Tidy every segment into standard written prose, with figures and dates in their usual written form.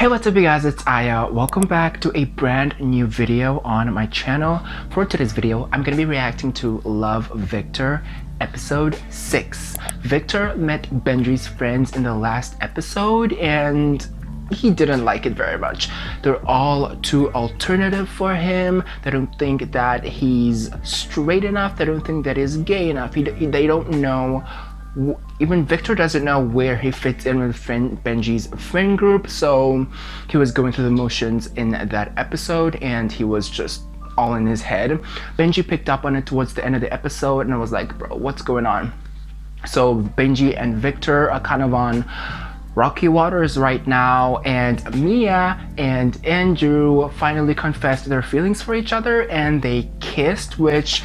Hey, what's up you guys, it's Aya. Welcome back to a brand new video on my channel. For today's video, I'm gonna be reacting to Love Victor episode 6. Victor met Benji's friends in the last episode and he didn't like it very much. They're all too alternative for him. They don't think that he's straight enough. They don't think that he's gay enough. They don't know. Even Victor doesn't know where he fits in with Benji's friend group, so he was going through the motions in that episode and he was just all in his head. Benji picked up on it towards the end of the episode and I was like, bro, what's going on? So Benji and Victor are kind of on rocky waters right now, and Mia and Andrew finally confessed their feelings for each other and they kissed, which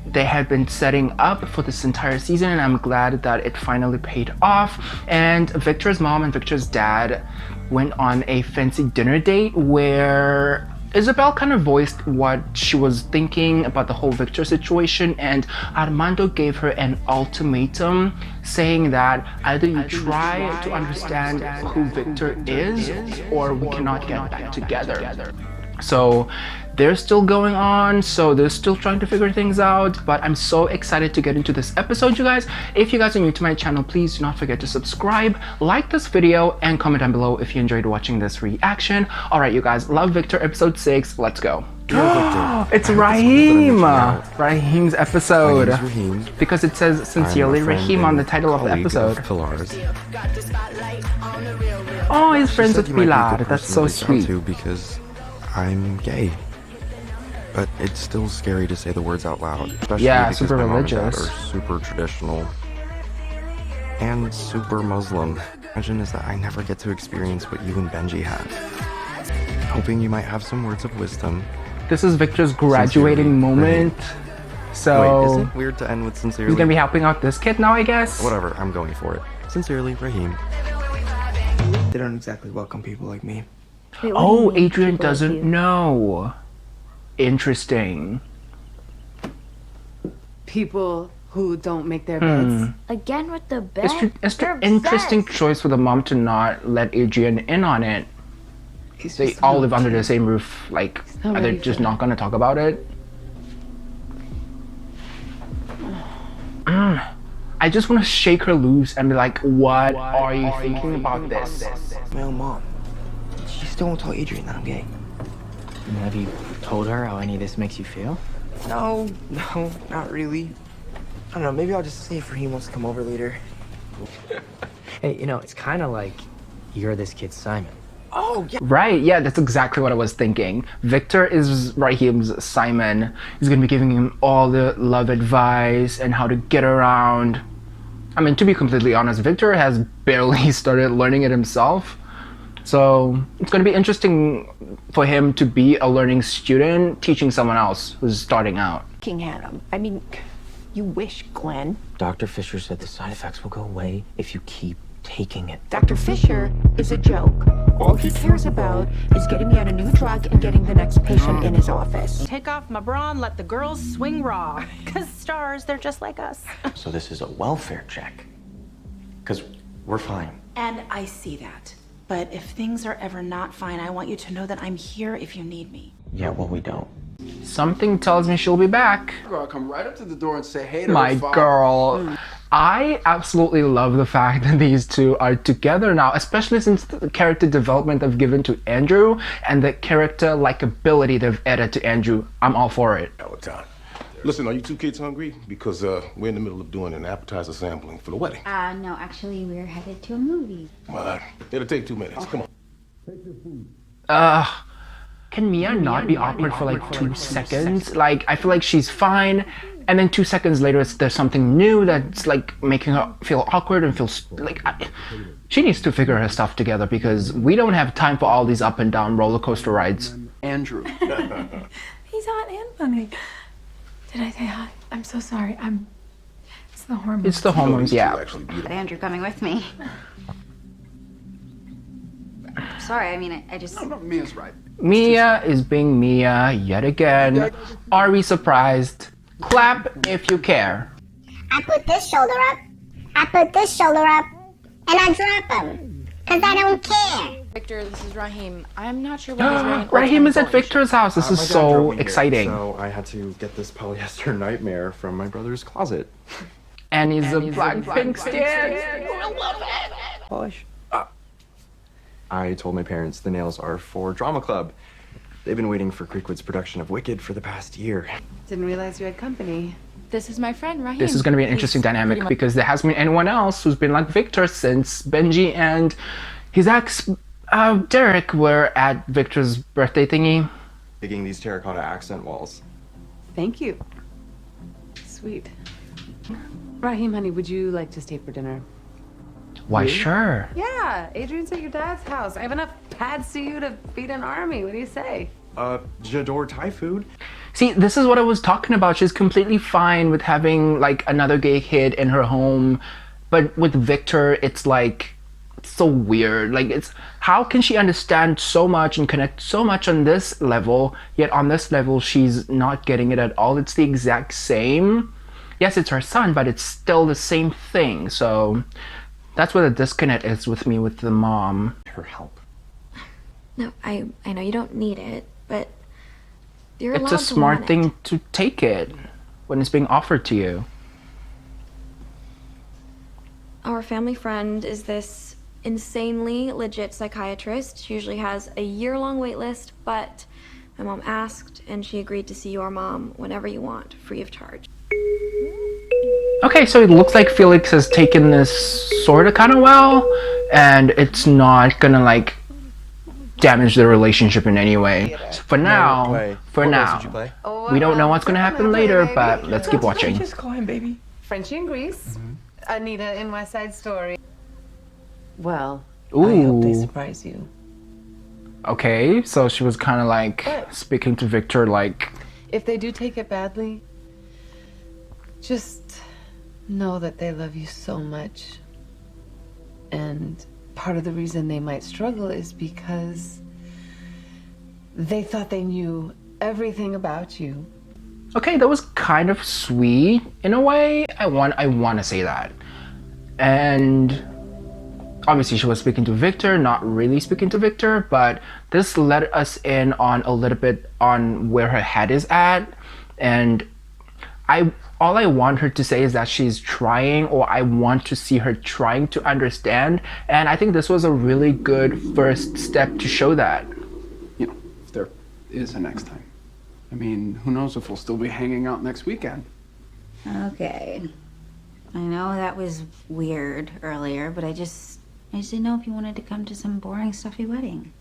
they had been setting up for this entire season, and I'm glad that it finally paid off. And Victor's mom and Victor's dad went on a fancy dinner date where Isabel kind of voiced what she was thinking about the whole Victor situation, and Armando gave her an ultimatum saying that either you try to understand who Victor is or we cannot get back together. So they're still going on, so they're still trying to figure things out, but I'm so excited to get into this episode, you guys. If you guys are new to my channel, please do not forget to subscribe, like this video, and comment down below if you enjoyed watching this reaction. Alright you guys, Love Victor episode 6, let's go. It's Rahim! Rahim's episode. Rahim. Because it says sincerely Rahim on the title of the episode. Oh, he's friends with Pilar, that's so sweet. Because I'm gay. But it's still scary to say the words out loud. Especially because super my mom and religious. dad are super traditional. And super Muslim. Imagine is that I never get to experience what you and Benji have. Hoping you might have some words of wisdom. This is Victor's graduating moment. So wait, is it weird to end with sincerely? he's gonna be helping out this kid now, I guess? Whatever, I'm going for it. Sincerely, Rahim. They don't exactly welcome people like me. Wait, Oh, Adrian doesn't know. Interesting. People who don't make their beds. Again with the bed? It's an interesting choice for the mom to not let Adrian in on it. They all live under the same roof. Like, not are they ready just for not gonna talk about it? I just want to shake her loose and be like, what are you thinking about this? My own mom. She still won't tell Adrian that I'm gay. Have you told her how any of this makes you feel? No, not really. I don't know, maybe I'll just see if Rahim wants to come over later. Hey, you know, it's kind of like you're this kid Simon. Oh, yeah. Right, yeah, that's exactly what I was thinking. Victor is Rahim's Simon. He's gonna be giving him all the love advice and how to get around. I mean, to be completely honest, Victor has barely started learning it himself. So it's gonna be interesting for him to be a learning student teaching someone else who's starting out. Looking at him. I mean, you wish, Glenn. Dr. Fisher said the side effects will go away if you keep taking it. Dr. Fisher is a joke. All he cares about is getting me on a new drug and getting the next patient in his office. Take off my bra and let the girls swing raw. Because stars, they're just like us. So this is a welfare check. Because we're fine. And I see that. But if things are ever not fine, I want you to know that I'm here if you need me. Yeah, well, we don't. Something tells me she'll be back. Girl, come right up to the door and say hey to My her father. girl. I absolutely love the fact that these two are together now, especially since the character development they've given to Andrew and the character likability they've added to Andrew. I'm all for it. All the time. Listen, are you two kids hungry? Because we're in the middle of doing an appetizer sampling for the wedding. No, actually, we're headed to a movie. It'll take 2 minutes. Come on. Can Mia not be awkward for like 2 seconds? Like, I feel like she's fine, and then 2 seconds later there's something new that's like making her feel awkward and feel like she needs to figure her stuff together because we don't have time for all these up and down roller coaster rides. Andrew. He's hot and funny. Did I say hot? I'm so sorry. It's the hormones. It's the hormones, yeah. Andrew coming with me. Sorry, I mean, I just... No, Mia's right. Mia is being Mia yet again. Are we surprised? Clap if you care. I put this shoulder up, I put this shoulder up, and I drop them. Because I don't care. Victor, this is Rahim. I'm not sure what he's wearing. Rahim is at Victor's house. This is My dad so drove me here, exciting. So I had to get this polyester nightmare from my brother's closet. And he's a Blackpink stan. I love it. Polish. I told my parents the nails are for drama club. They've been waiting for Creekwood's production of Wicked for the past year. Didn't realize you had company. This is my friend, Rahim. This is going to be an interesting dynamic because there hasn't been anyone else who's been like Victor since Benji and his ex, Derek, were at Victor's birthday thingy. Digging these terracotta accent walls. Thank you. Sweet. Rahim, honey, would you like to stay for dinner? Why, sure. Yeah, Adrian's at your dad's house. I have enough pads to you to feed an army. What do you say? J'adore Thai food. See, this is what I was talking about. She's completely fine with having like another gay kid in her home, but with Victor, it's like so weird. Like, it's how can she understand so much and connect so much on this level, yet on this level she's not getting it at all. It's the exact same. Yes, it's her son, but it's still the same thing. So that's where the disconnect is with me with the mom. Her help. No, I know you don't need it, but you're allowed It's to a smart want thing it. to take it when it's being offered to you. Our family friend is this insanely legit psychiatrist. She usually has a year-long wait list, but my mom asked and she agreed to see your mom whenever you want, free of charge. Okay, so it looks like Felix has taken this sort of kind of well, and it's not gonna like damage the relationship in any way. So for now, we don't know what's gonna happen later, but let's keep watching. Just call him baby. Frenchie in Greece. Anita in West Side Story. Well, Ooh. I hope they surprise you. Okay, so she was kind of like speaking to Victor like, If they do take it badly, just know that they love you so much. And part of the reason they might struggle is because they thought they knew everything about you. okay, that was kind of sweet in a way. I want to say that. And obviously she was speaking to Victor, not really speaking to Victor, but this let us in on a little bit on where her head is at. And all I want her to say is that she's trying, or I want to see her trying to understand. And I think this was a really good first step to show that. You know, if there is a next time. I mean, who knows if we'll still be hanging out next weekend. Okay. I know that was weird earlier, but I just didn't know if you wanted to come to some boring, stuffy wedding.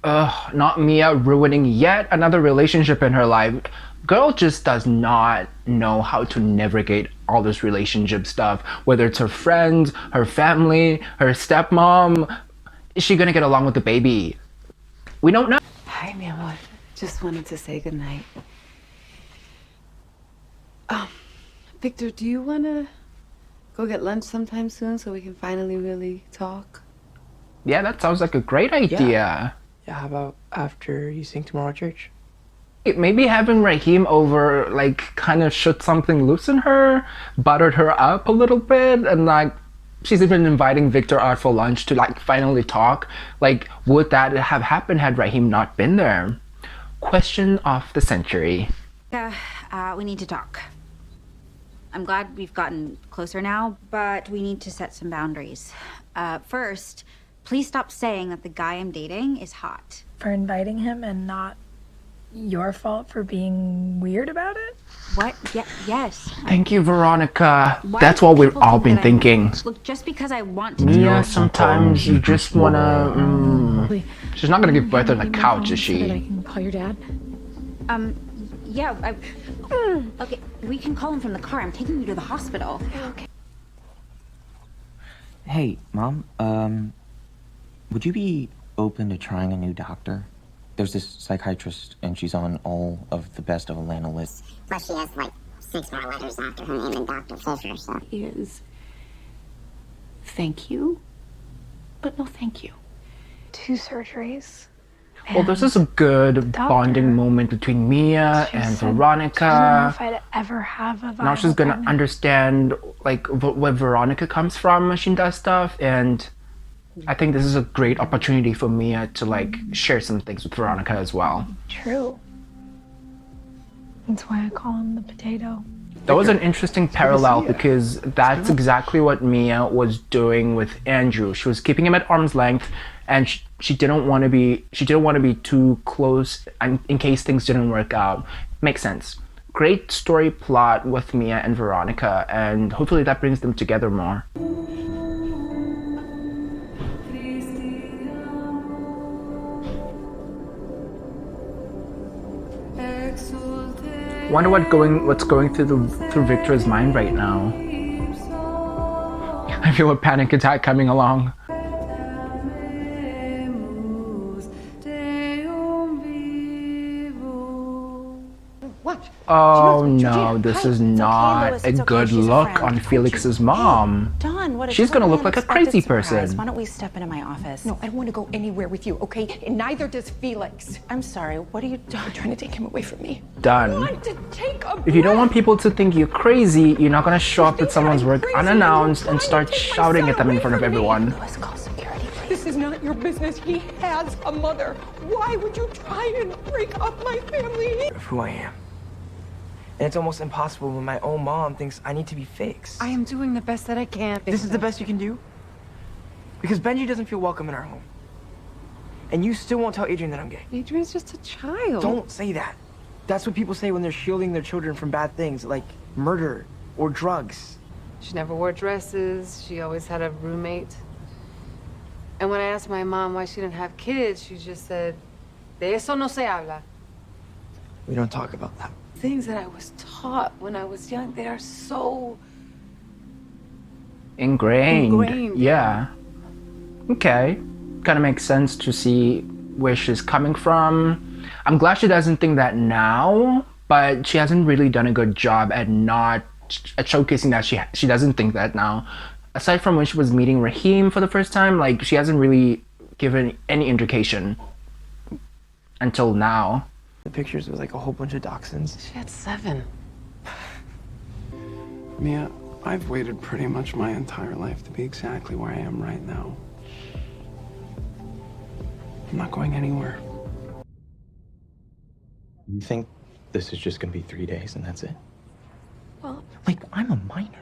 Not Mia ruining yet another relationship in her life. Girl just does not know how to navigate all this relationship stuff, whether it's her friends, her family, her stepmom. Is she gonna get along with the baby? We don't know. Hi, mi amor. Just wanted to say goodnight. Victor, do you want to go get lunch sometime soon so we can finally really talk? Yeah, that sounds like a great idea. Yeah, how about after you sing tomorrow at church? Maybe having Rahim over, like, kind of should something loose in her, buttered her up a little bit, and like, she's even inviting Victor out for lunch to like finally talk. Like, would that have happened had Rahim not been there? Question of the century. We need to talk. I'm glad we've gotten closer now, but we need to set some boundaries. First, please stop saying that the guy I'm dating is hot. For inviting him and not your fault for being weird about it? What? Yes. Thank you, Veronica. Why That's do what we've people all think been that thinking. Look, just because I want to Yeah, sometimes you just wanna. She's not gonna give birth on the couch, is So that I she? can call your dad? Yeah, okay, we can call him from the car. I'm taking you to the hospital. Okay. Hey, Mom, would you be open to trying a new doctor? There's this psychiatrist, and she's on all of the best of Atlanta lists. Plus, she has like 6 more letters after her name and Dr. Fisher, so. Is thank you, but no thank you. 2 surgeries. Well, this is a good bonding moment between Mia and Veronica. I don't know if I'd ever have a Now she's gonna understand like where Veronica comes from when she does stuff, and I think this is a great opportunity for Mia to like share some things with Veronica as well. True. That's why I call him the potato. That was an interesting parallel because that's exactly what Mia was doing with Andrew. She was keeping him at arm's length, and she didn't want to be too close in case things didn't work out. Makes sense. Great story plot with Mia and Veronica, and hopefully that brings them together more. Wonder what's going through Victor's mind right now. I feel a panic attack coming along. Oh no, this is not a good look on Felix's mom. Dawn, what? She's gonna look like a crazy person. Why don't we step into my office? No, I don't want to go anywhere with you, okay? And neither does Felix. I'm sorry. What are you doing? Trying to take him away from me. Done. I want to take a If you don't want people to think you're crazy, you're not gonna show up at someone's work unannounced and start shouting at them in front of everyone. Let's call security, please. This is not your business. He has a mother. Why would you try and break up my family? Of who I am. And it's almost impossible when my own mom thinks I need to be fixed. I am doing the best that I can. This is the best you can do? Because Benji doesn't feel welcome in our home. And you still won't tell Adrian that I'm gay. Adrian's just a child. Don't say that. That's what people say when they're shielding their children from bad things, like murder or drugs. She never wore dresses. She always had a roommate. And when I asked my mom why she didn't have kids, she just said, de eso no se habla. We don't talk about that. Things that I was taught when I was young, they are so Ingrained. Yeah. Okay. Kind of makes sense to see where she's coming from. I'm glad she doesn't think that now, but she hasn't really done a good job at showcasing that she doesn't think that now. Aside from when she was meeting Rahim for the first time, like she hasn't really given any indication until now. The pictures was like a whole bunch of dachshunds. She had 7. Mia, I've waited pretty much my entire life to be exactly where I am right now. I'm not going anywhere. You think this is just gonna be 3 days and that's it? Well, like, I'm a minor.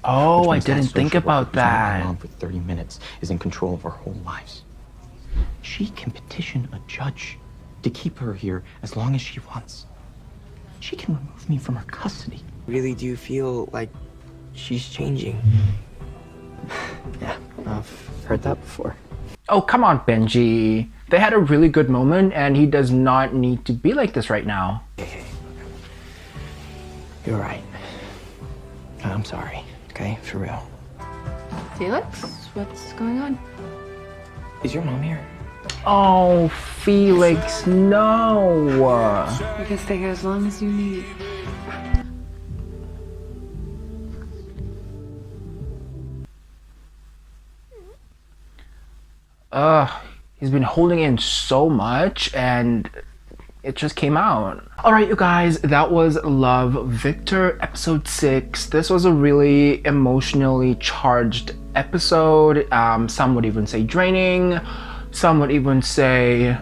Oh, I didn't think about that. My mom for 30 minutes is in control of our whole lives. She can petition a judge to keep her here as long as she wants. She can remove me from her custody. Really do feel like she's changing. Yeah, I've heard that before. Oh, come on, Benji. They had a really good moment, and he does not need to be like this right now. You're right. I'm sorry, okay? For real. Felix, what's going on? Is your mom here? Oh, Felix, no. You can stay here as long as you need. He's been holding in so much and it just came out. All right, you guys, that was Love Victor episode 6. This was a really emotionally charged episode. Some would even say draining. Some would even say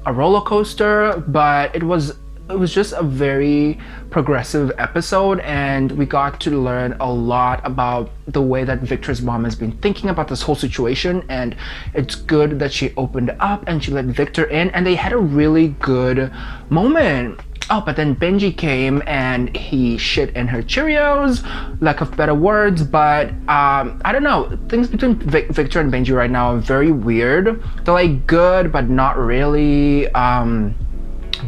a roller coaster, but it was just a very progressive episode, and we got to learn a lot about the way that Victor's mom has been thinking about this whole situation, and it's good that she opened up and she let Victor in, and they had a really good moment. Oh, but then Benji came and he shit in her Cheerios, lack of better words, but I don't know, things between Victor and Benji right now are very weird. They're like good, but not really.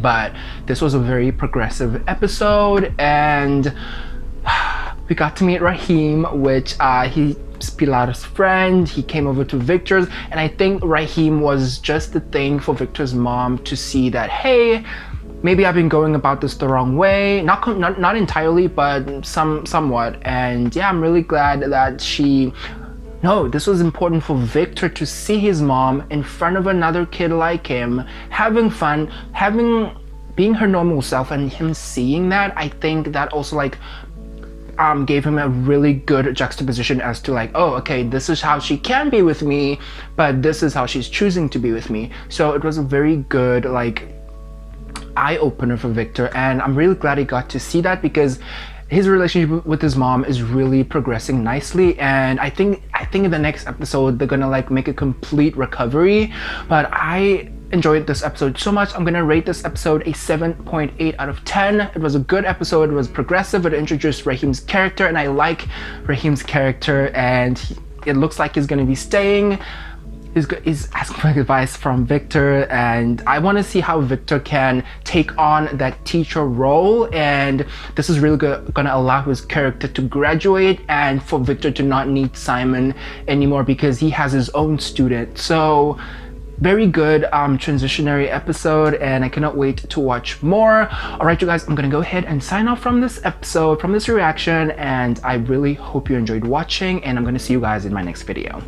But this was a very progressive episode, and we got to meet Rahim, which he's Pilar's friend. He came over to Victor's, and I think Rahim was just the thing for Victor's mom to see that, hey, maybe I've been going about this the wrong way. Not entirely, but somewhat. And yeah, I'm really glad that this was important for Victor to see his mom in front of another kid like him, having fun, being her normal self, and him seeing that. I think that also like gave him a really good juxtaposition as to like, oh, okay, this is how she can be with me, but this is how she's choosing to be with me. So it was a very good like eye-opener for Victor, and I'm really glad he got to see that, because his relationship with his mom is really progressing nicely, and I think in the next episode they're gonna like make a complete recovery. But I enjoyed this episode so much. I'm gonna rate this episode a 7.8 out of 10. It was a good episode. It was progressive. It introduced Rahim's character, and I like Rahim's character, and it looks like he's gonna be staying. He's asking for advice from Victor, and I want to see how Victor can take on that teacher role, and this is really gonna allow his character to graduate and for Victor to not need Simon anymore because he has his own student. So very good transitionary episode, and I cannot wait to watch more. All right, you guys, I'm gonna go ahead and sign off from this episode, from this reaction, and I really hope you enjoyed watching, and I'm gonna see you guys in my next video.